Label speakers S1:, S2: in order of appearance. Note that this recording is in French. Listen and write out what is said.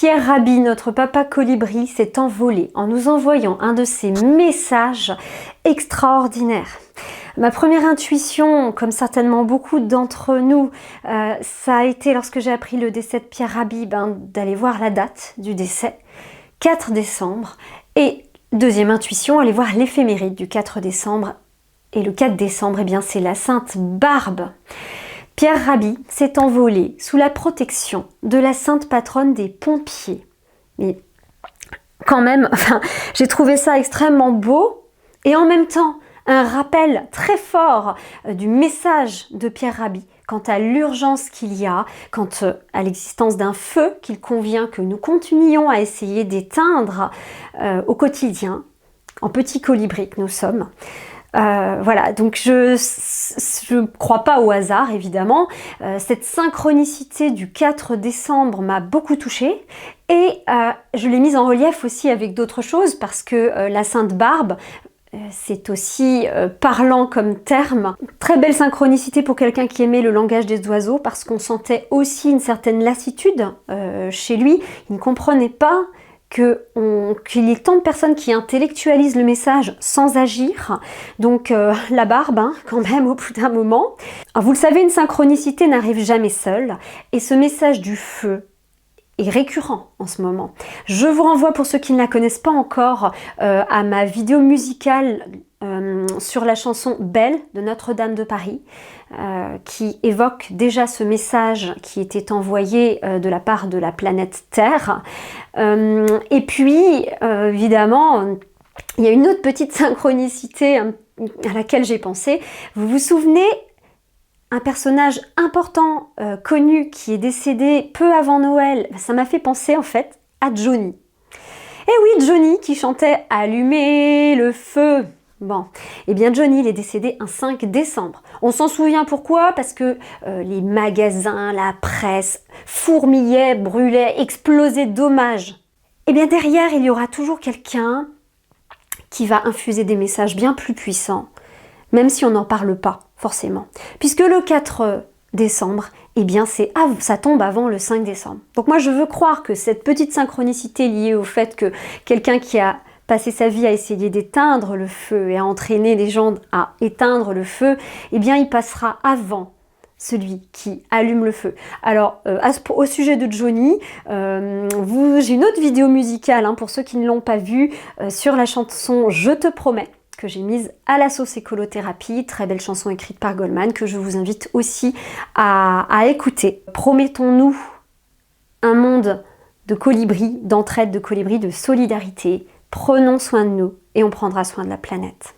S1: Pierre Rabhi, notre papa colibri, s'est envolé en nous envoyant un de ces messages extraordinaires. Ma première intuition, comme certainement beaucoup d'entre nous, ça a été lorsque j'ai appris le décès de Pierre Rabhi, d'aller voir la date du décès, 4 décembre. Et deuxième intuition, aller voir l'éphéméride du 4 décembre. Et le 4 décembre, eh bien, c'est la Sainte Barbe. Pierre Rabhi s'est envolé sous la protection de la sainte patronne des pompiers. Mais quand même, j'ai trouvé ça extrêmement beau et en même temps un rappel très fort du message de Pierre Rabhi quant à l'urgence qu'il y a, quant à l'existence d'un feu qu'il convient que nous continuions à essayer d'éteindre au quotidien, en petits colibris que nous sommes. Voilà, donc je crois pas au hasard, évidemment. Cette synchronicité du 4 décembre m'a beaucoup touchée et je l'ai mise en relief aussi avec d'autres choses parce que la Sainte Barbe, c'est aussi parlant comme terme. Très belle synchronicité pour quelqu'un qui aimait le langage des oiseaux parce qu'on sentait aussi une certaine lassitude chez lui. Il ne comprenait pas qu'il y ait tant de personnes qui intellectualisent le message sans agir. Donc la barbe, quand même, au bout d'un moment. Alors, vous le savez, une synchronicité n'arrive jamais seule. Et ce message du feu est récurrent en ce moment. Je vous renvoie, pour ceux qui ne la connaissent pas encore, à ma vidéo musicale sur la chanson Belle de Notre-Dame de Paris, qui évoque déjà ce message qui était envoyé de la part de la planète Terre. Et puis, évidemment, il y a une autre petite synchronicité à laquelle j'ai pensé. Vous vous souvenez, un personnage important, connu, qui est décédé peu avant Noël, ça m'a fait penser en fait à Johnny. Et oui, Johnny qui chantait « Allumer le feu ». Bon, eh bien Johnny, il est décédé un 5 décembre. On s'en souvient pourquoi? Parce que les magasins, la presse fourmillaient, brûlaient, explosaient d'hommages. Eh bien derrière, il y aura toujours quelqu'un qui va infuser des messages bien plus puissants, même si on n'en parle pas forcément. Puisque le 4 décembre, eh bien ça tombe avant le 5 décembre. Donc moi je veux croire que cette petite synchronicité liée au fait que quelqu'un qui a passé sa vie à essayer d'éteindre le feu et à entraîner les gens à éteindre le feu, eh bien il passera avant celui qui allume le feu. Alors, au sujet de Johnny, j'ai une autre vidéo musicale, pour ceux qui ne l'ont pas vue, sur la chanson « Je te promets », que j'ai mise à la sauce écolothérapie, très belle chanson écrite par Goldman, que je vous invite aussi à écouter. Promettons-nous un monde de colibris, d'entraide de colibris, de solidarité. Prenons soin de nous et on prendra soin de la planète.